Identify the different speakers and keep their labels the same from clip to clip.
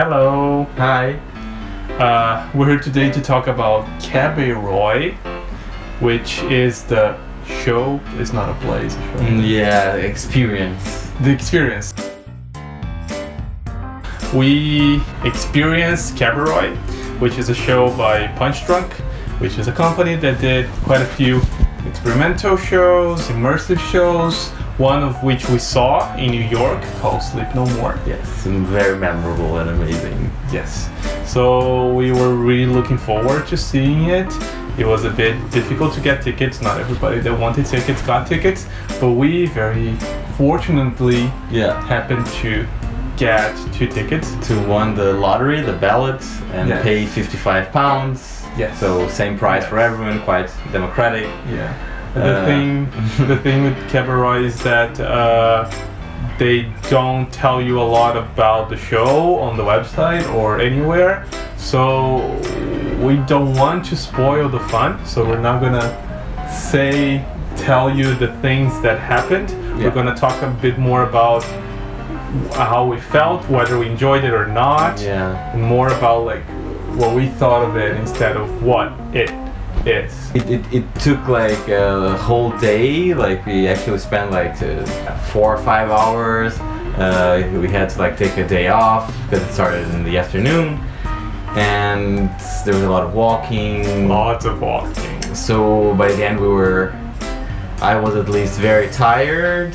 Speaker 1: Hello.
Speaker 2: Hi.
Speaker 1: We're here today to talk about Kabeiroi, which is the show. It's not a play, it's a show.
Speaker 2: Yeah, experience.
Speaker 1: The experience. We experienced Kabeiroi, which is a show by Punchdrunk, which is a company that did quite a few experimental shows, immersive shows, one of which we saw in New York called Sleep No More.
Speaker 2: Yes, and very memorable and amazing.
Speaker 1: Yes. So we were really looking forward to seeing it. It was a bit difficult to get tickets. Not everybody that wanted tickets got tickets, but we very fortunately happened to get 2 tickets.
Speaker 2: To won the lottery, the ballot, and
Speaker 1: Yes.
Speaker 2: pay £55.
Speaker 1: Yes.
Speaker 2: So same price for everyone, quite democratic.
Speaker 1: Yeah. The thing with Kabeiroi is that they don't tell you a lot about the show on the website or anywhere, so we don't want to spoil the fun. So we're not gonna tell you the things that happened.
Speaker 2: Yeah.
Speaker 1: We're gonna talk a bit more about how we felt, whether we enjoyed it or not, and more about like what we thought of it instead of what it is.
Speaker 2: It took like a whole day. Like we actually spent like 4 or 5 hours. We had to like take a day off because it started in the afternoon, and there was a lot of walking.
Speaker 1: Lots of walking.
Speaker 2: So by the end I was at least very tired,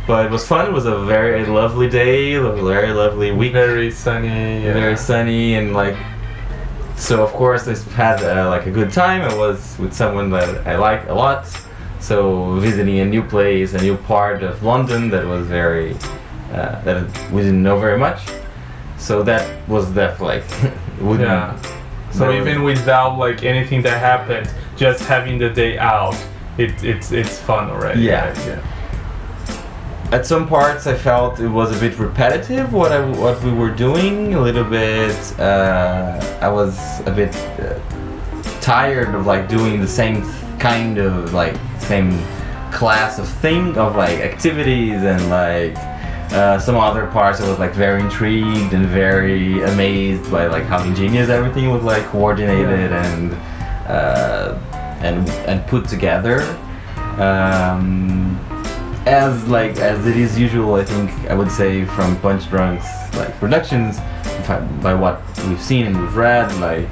Speaker 2: but it was fun. It was a very lovely day, a very lovely week.
Speaker 1: Very sunny. Yeah.
Speaker 2: Very sunny, and like, so of course I had like a good time. I was with someone that I like a lot. So visiting a new place, a new part of London that was very, that we didn't know very much. So that was definitely like,
Speaker 1: So even without like anything that happened, just having the day out, it's fun already.
Speaker 2: Yeah.
Speaker 1: Right? Yeah.
Speaker 2: At some parts I felt it was a bit repetitive what we were doing, a little bit. I was a bit tired of like doing the same kind of like same class of thing of like activities, and like some other parts I was like very intrigued and very amazed by like how ingenious everything was like coordinated and put together. As it is usual, I think I would say from Punchdrunk's like productions, by what we've seen and we've read, like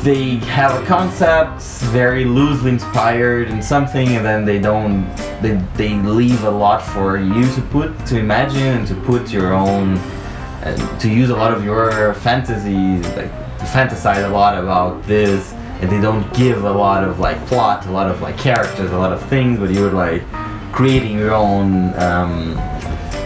Speaker 2: they have a concept very loosely inspired in something, and then they leave a lot for you to imagine and to put your own, and to use a lot of your fantasies, like to fantasize a lot about this, and they don't give a lot of like plot, a lot of like characters, a lot of things, but you're like creating your own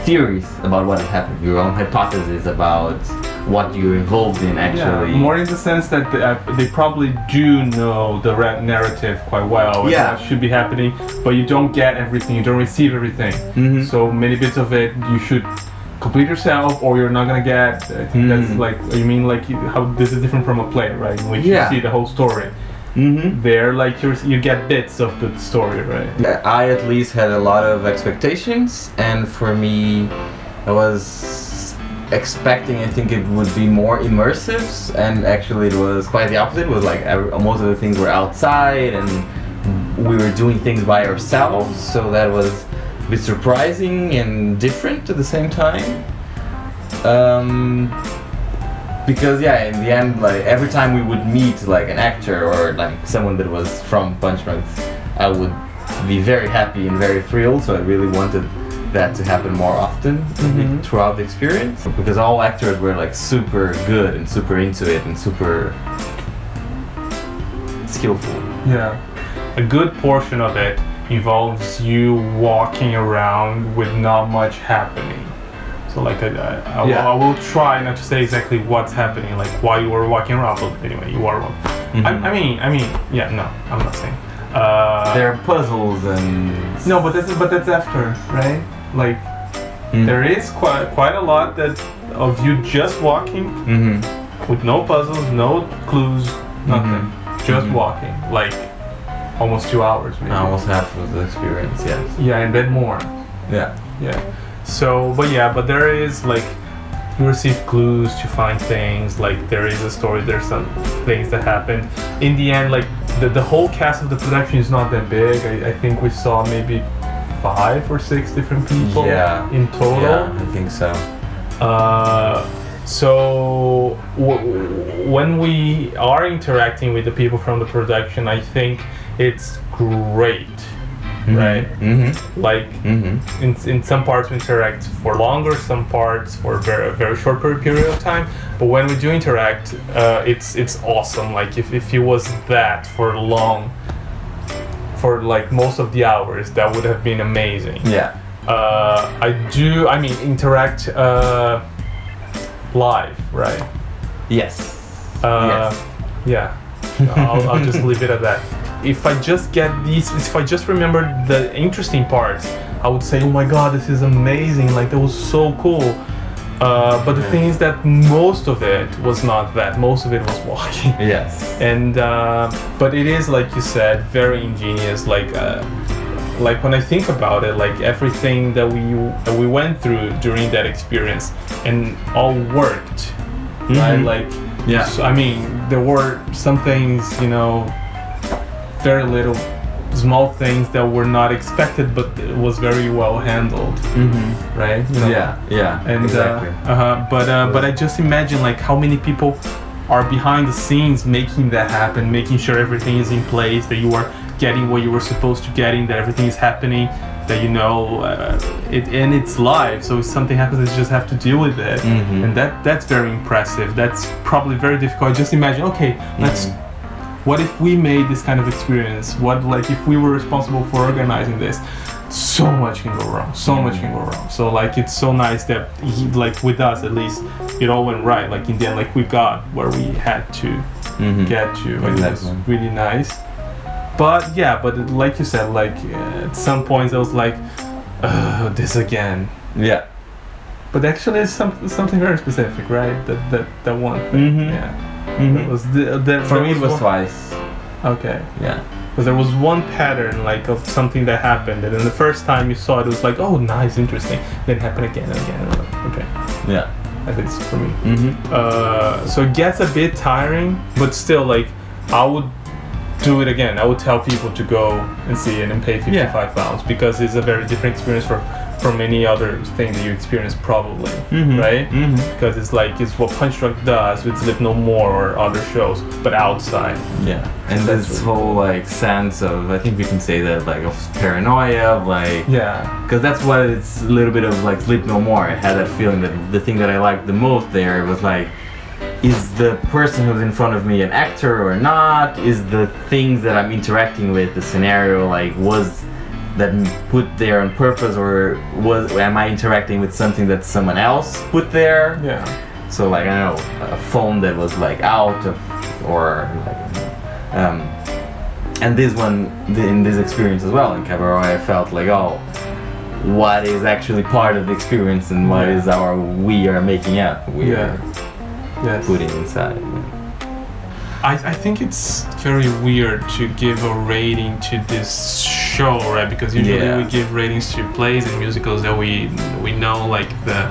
Speaker 2: theories about what happened, your own hypotheses about what you're involved in actually.
Speaker 1: Yeah, more in the sense that they probably do know the narrative quite well and what should be happening, but you don't get everything, you don't receive everything. Mm-hmm. So many bits of it you should complete yourself, or you're not gonna get. I think that's like, you mean like how this is different from a play, right? In which you see the whole story. Mm-hmm. There, like you get bits of the story, right?
Speaker 2: I at least had a lot of expectations, and for me, I was expecting, I think it would be more immersive, and actually it was quite the opposite. It was like most of the things were outside, and we were doing things by ourselves, so that was a bit surprising and different at the same time. Because in the end, like every time we would meet like an actor or like someone that was from Punchdrunk, I would be very happy and very thrilled. So I really wanted that to happen more often throughout the experience, because all actors were like super good and super into it and super skillful.
Speaker 1: Yeah, a good portion of it involves you walking around with not much happening. So like I will try not to say exactly what's happening, like why you were walking around, but anyway, you are. I mean, no, I'm not saying.
Speaker 2: There are puzzles and.
Speaker 1: No, but that's after, right? Like there is quite a lot of you just walking with no puzzles, no clues, nothing, just walking, like almost 2 hours, maybe.
Speaker 2: Almost half of the experience, yes.
Speaker 1: Yeah, and then more.
Speaker 2: Yeah.
Speaker 1: So, but there is like we receive clues to find things, like there is a story, there's some things that happened. In the end, like the whole cast of the production is not that big. I think we saw maybe 5 or 6 different people in total.
Speaker 2: Yeah, I think so.
Speaker 1: So when we are interacting with the people from the production, I think it's great. Right? Like in some parts we interact for longer, some parts for a very short period of time. But when we do interact, it's awesome. Like if it was that for long, for like most of the hours, that would have been amazing.
Speaker 2: Yeah.
Speaker 1: I mean interact live, right?
Speaker 2: Yes.
Speaker 1: Yes. Yeah. I'll just leave it at that. If I just remember the interesting parts, I would say, oh my god, this is amazing, like that was so cool. But the thing is that most of it was not that. Most of it was walking.
Speaker 2: Yes.
Speaker 1: And but it is, like you said, very ingenious. Like when I think about it, like everything that we went through during that experience, and all worked, right? Like, so, I mean, there were some things, very little small things that were not expected, but it was very well handled, right? And
Speaker 2: exactly.
Speaker 1: But I just imagine like how many people are behind the scenes making that happen, making sure everything is in place, that you are getting what you were supposed to getting, that everything is happening, that and it's live, so if something happens, you just have to deal with it, and that's very impressive. That's probably very difficult. Just imagine, okay, what if we made this kind of experience? What, like, if we were responsible for organizing this? So much can go wrong. So much can go wrong. So, like, it's so nice that, like, with us at least, it all went right. Like, in the end, like, we got where we had to get to. Like, it was really nice. But, yeah, like you said, like, at some points I was like, this again.
Speaker 2: Yeah.
Speaker 1: But actually, it's something very specific, right? That one thing. Yeah. That was
Speaker 2: for me, it was twice.
Speaker 1: Okay.
Speaker 2: Yeah.
Speaker 1: Because there was one pattern, like, of something that happened, and then the first time you saw it, it was like, oh, nice, interesting. Then it happened again and again. And I'm like, okay.
Speaker 2: Yeah.
Speaker 1: At least for me. So it gets a bit tiring, but still, like, I would do it again. I would tell people to go and see it and pay £55 because it's a very different experience from any other thing that you experience, probably, right? Because it's what Punchdrunk does with Sleep No More or other shows, but outside.
Speaker 2: Yeah, and this whole like sense of, I think we can say that, like, of paranoia, of like, because that's what it's a little bit of, like, Sleep No More. I had that feeling that the thing that I liked the most there was like, is the person who's in front of me an actor or not? Is the things that I'm interacting with, the scenario, like, was that put there on purpose, or am I interacting with something that someone else put there?
Speaker 1: Yeah.
Speaker 2: So, like, I don't know, a phone that was like out of, or like, and this one, in this experience as well in Kabeiroi, I felt like, oh, what is actually part of the experience and what is we are making up, we are putting inside.
Speaker 1: I think it's very weird to give a rating to this show, right? Because usually we give ratings to plays and musicals that we know, like, the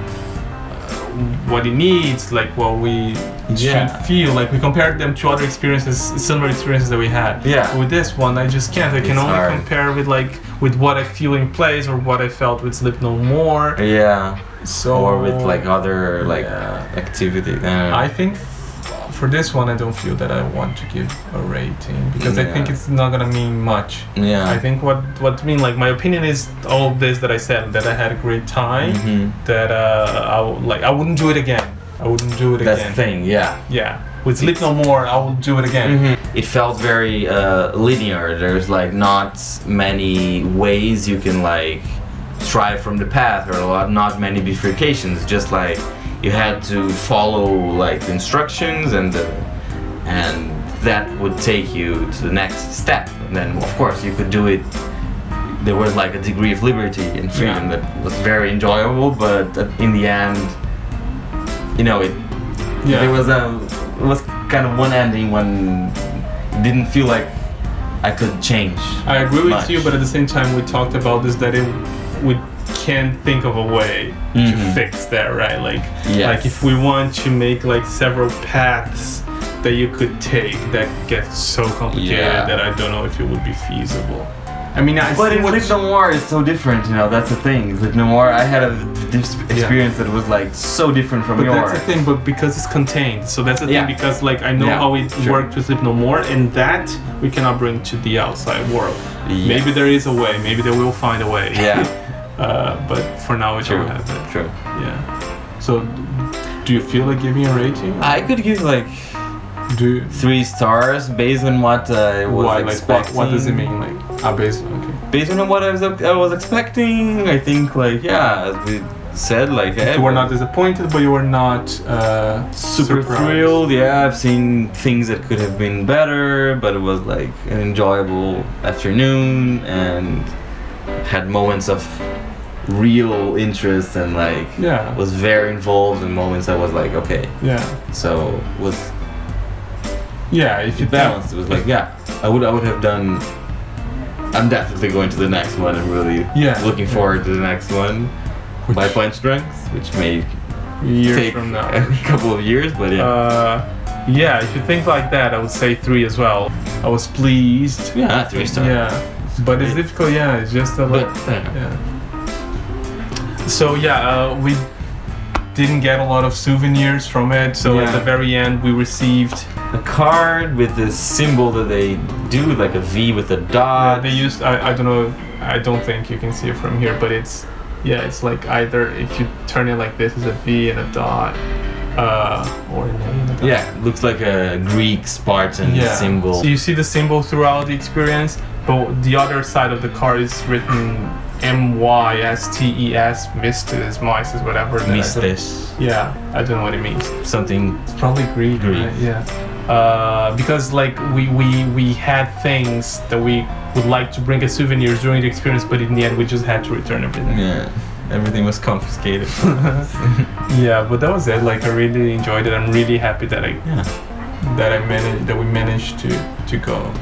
Speaker 1: what it needs, like what we should feel. Like, we compared them to other experiences, similar experiences that we had. Yeah. But with this one, I just can't. I can only compare with what I feel in plays or what I felt with Sleep No More.
Speaker 2: Yeah.
Speaker 1: So,
Speaker 2: or with like other activity.
Speaker 1: I think for this one, I don't feel that I want to give a rating because I think it's not gonna mean much. Yeah. I think what mean, like, my opinion is all of this that I said, that I had a great time, that I wouldn't do it again. I wouldn't do it again.
Speaker 2: That's the thing. Yeah.
Speaker 1: Yeah. With Sleep No More, I will do it again.
Speaker 2: It felt very linear. There's like not many ways you can like strive from the path, or not many bifurcations. Just like you had to follow like the instructions, and that would take you to the next step. And then of course you could do it. There was like a degree of liberty and freedom that was very enjoyable, but in the end, you know, it was kind of one ending when it didn't feel like I could change.
Speaker 1: I agree with you, but at the same time we talked about this, that we can think of a way to fix that, right? Like, like if we want to make like several paths that you could take, that gets so complicated that I don't know if it would be feasible. I mean,
Speaker 2: but in Sleep No More is so different, you know. That's the thing. Sleep No More, I had a experience that was like so different from yours.
Speaker 1: But that's the thing. But because it's contained, so that's the thing. Because like I know how it worked with Sleep No More, and that we cannot bring to the outside world. Maybe there is a way. Maybe they will find a way. But for now, we don't have it.
Speaker 2: True.
Speaker 1: Yeah. So, do you feel like giving a rating?
Speaker 2: I could give like 3 stars based on what I was expecting.
Speaker 1: What does it mean? Like, based
Speaker 2: on what I was expecting, I think like as we said, like
Speaker 1: you were not disappointed, but you were not
Speaker 2: super thrilled. Yeah, I've seen things that could have been better, but it was like an enjoyable afternoon and had moments of real interest and like was very involved in moments I was like so was if you balanced it was like I would have done. I'm definitely going to the next one. I'm really looking forward to the next one by Punchdrunk, which may take
Speaker 1: from now.
Speaker 2: a couple of years, but
Speaker 1: if you think like that, I would say 3 as well. I was pleased.
Speaker 2: 3 stars.
Speaker 1: But it's difficult. It's just a lot. So we didn't get a lot of souvenirs from it. So at the very end, we received
Speaker 2: a card with this symbol that they do, like a V with a dot.
Speaker 1: They used. I don't know. I don't think you can see it from here, but it's like either if you turn it like this, is a V and a dot, or a name.
Speaker 2: It looks like a Greek Spartan symbol.
Speaker 1: So you see the symbol throughout the experience, but the other side of the card is written MYSTES, Mistes, Mises, whatever.
Speaker 2: Mistes.
Speaker 1: I don't know what it means.
Speaker 2: Something.
Speaker 1: It's probably Greek. Right? Because like we had things that we would like to bring as souvenirs during the experience, but in the end we just had to return everything.
Speaker 2: Everything was confiscated.
Speaker 1: But that was it. Like I really enjoyed it. I'm really happy that we managed to go.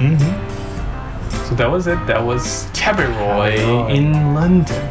Speaker 1: So that was it. That was Kabeiroi in London.